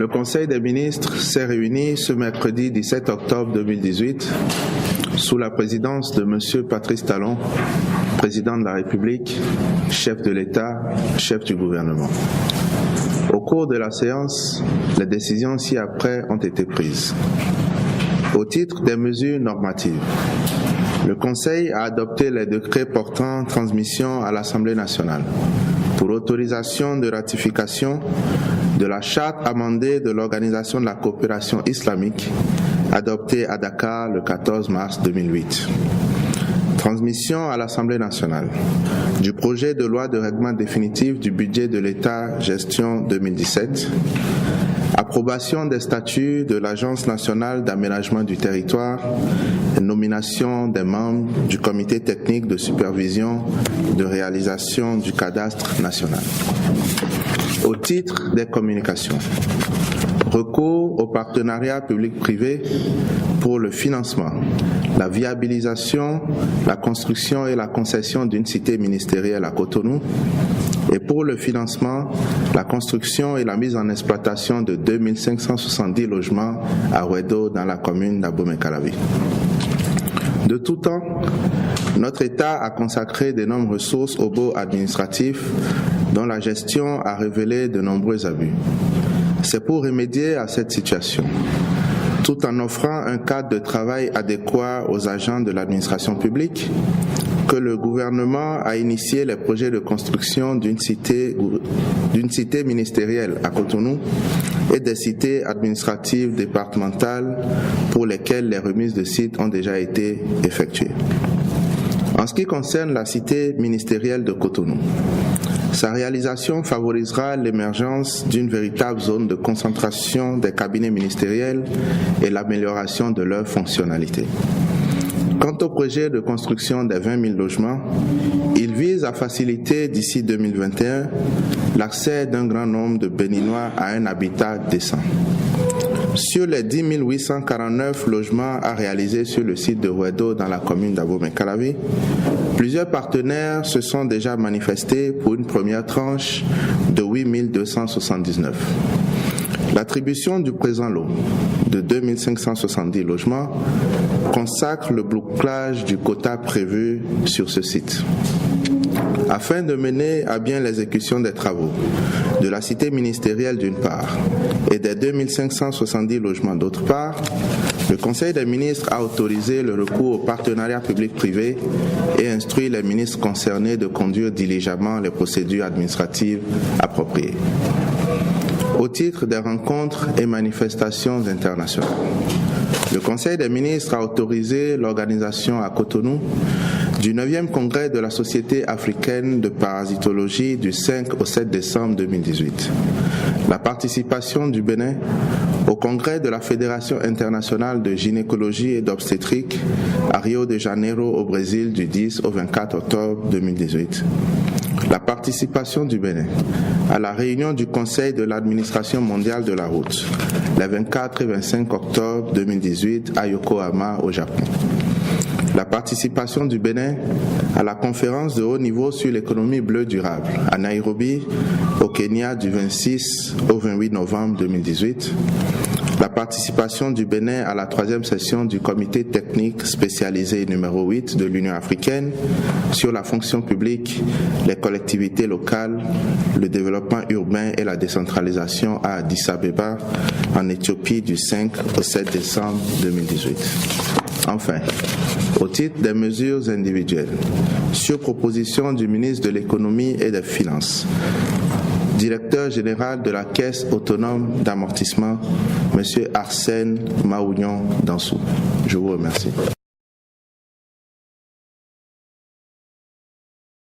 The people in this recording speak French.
Le Conseil des ministres s'est réuni ce mercredi 17 octobre 2018 sous la présidence de M. Patrice Talon, président de la République, chef de l'État, chef du gouvernement. Au cours de la séance, les décisions ci-après ont été prises. Au titre des mesures normatives, le Conseil a adopté les décrets portant transmission à l'Assemblée nationale pour autorisation de ratification de la charte amendée de l'Organisation de la coopération islamique adoptée à Dakar le 14 mars 2008. Transmission à l'Assemblée nationale du projet de loi de règlement définitif du budget de l'État gestion 2017. Approbation des statuts de l'Agence nationale d'aménagement du territoire et nomination des membres du comité technique de supervision de réalisation du cadastre national. Au titre des communications, recours au partenariat public-privé pour le financement, la viabilisation, la construction et la concession d'une cité ministérielle à Cotonou, et pour le financement, la construction et la mise en exploitation de 2570 logements à Wedo dans la commune d'Abomey-Calavi. De tout temps, notre État a consacré d'énormes ressources au baux administratif dont la gestion a révélé de nombreux abus. C'est pour remédier à cette situation, tout en offrant un cadre de travail adéquat aux agents de l'administration publique, que le gouvernement a initié les projets de construction d'une cité ministérielle à Cotonou et des cités administratives départementales pour lesquelles les remises de sites ont déjà été effectuées. En ce qui concerne la cité ministérielle de Cotonou, sa réalisation favorisera l'émergence d'une véritable zone de concentration des cabinets ministériels et l'amélioration de leur fonctionnalité. Quant au projet de construction des 20 000 logements, il vise à faciliter d'ici 2021 l'accès d'un grand nombre de Béninois à un habitat décent. Sur les 10 849 logements à réaliser sur le site de Wedo dans la commune d'Abomey-Calavi, plusieurs partenaires se sont déjà manifestés pour une première tranche de 8 279. L'attribution du présent lot de 2 570 logements consacre le bouclage du quota prévu sur ce site. Afin de mener à bien l'exécution des travaux de la cité ministérielle d'une part et des 2 570 logements d'autre part, le Conseil des ministres a autorisé le recours au partenariat public-privé et instruit les ministres concernés de conduire diligemment les procédures administratives appropriées. Au titre des rencontres et manifestations internationales, le Conseil des ministres a autorisé l'organisation à Cotonou du 9e congrès de la Société africaine de parasitologie du 5 au 7 décembre 2018. La participation du Bénin au congrès de la Fédération internationale de gynécologie et d'obstétrique à Rio de Janeiro au Brésil du 10 au 24 octobre 2018. La participation du Bénin à la réunion du Conseil de l'administration mondiale de la route les 24 et 25 octobre 2018 à Yokohama au Japon. La participation du Bénin à la conférence de haut niveau sur l'économie bleue durable à Nairobi, au Kenya du 26 au 28 novembre 2018. La participation du Bénin à la 3e session du comité technique spécialisé numéro 8 de l'Union africaine sur la fonction publique, les collectivités locales, le développement urbain et la décentralisation à Addis Abeba, en Éthiopie du 5 au 7 décembre 2018. Enfin, au titre des mesures individuelles, sur proposition du ministre de l'Économie et des Finances, directeur général de la Caisse autonome d'amortissement, M. Arsène Maougnon Dansou. Je vous remercie.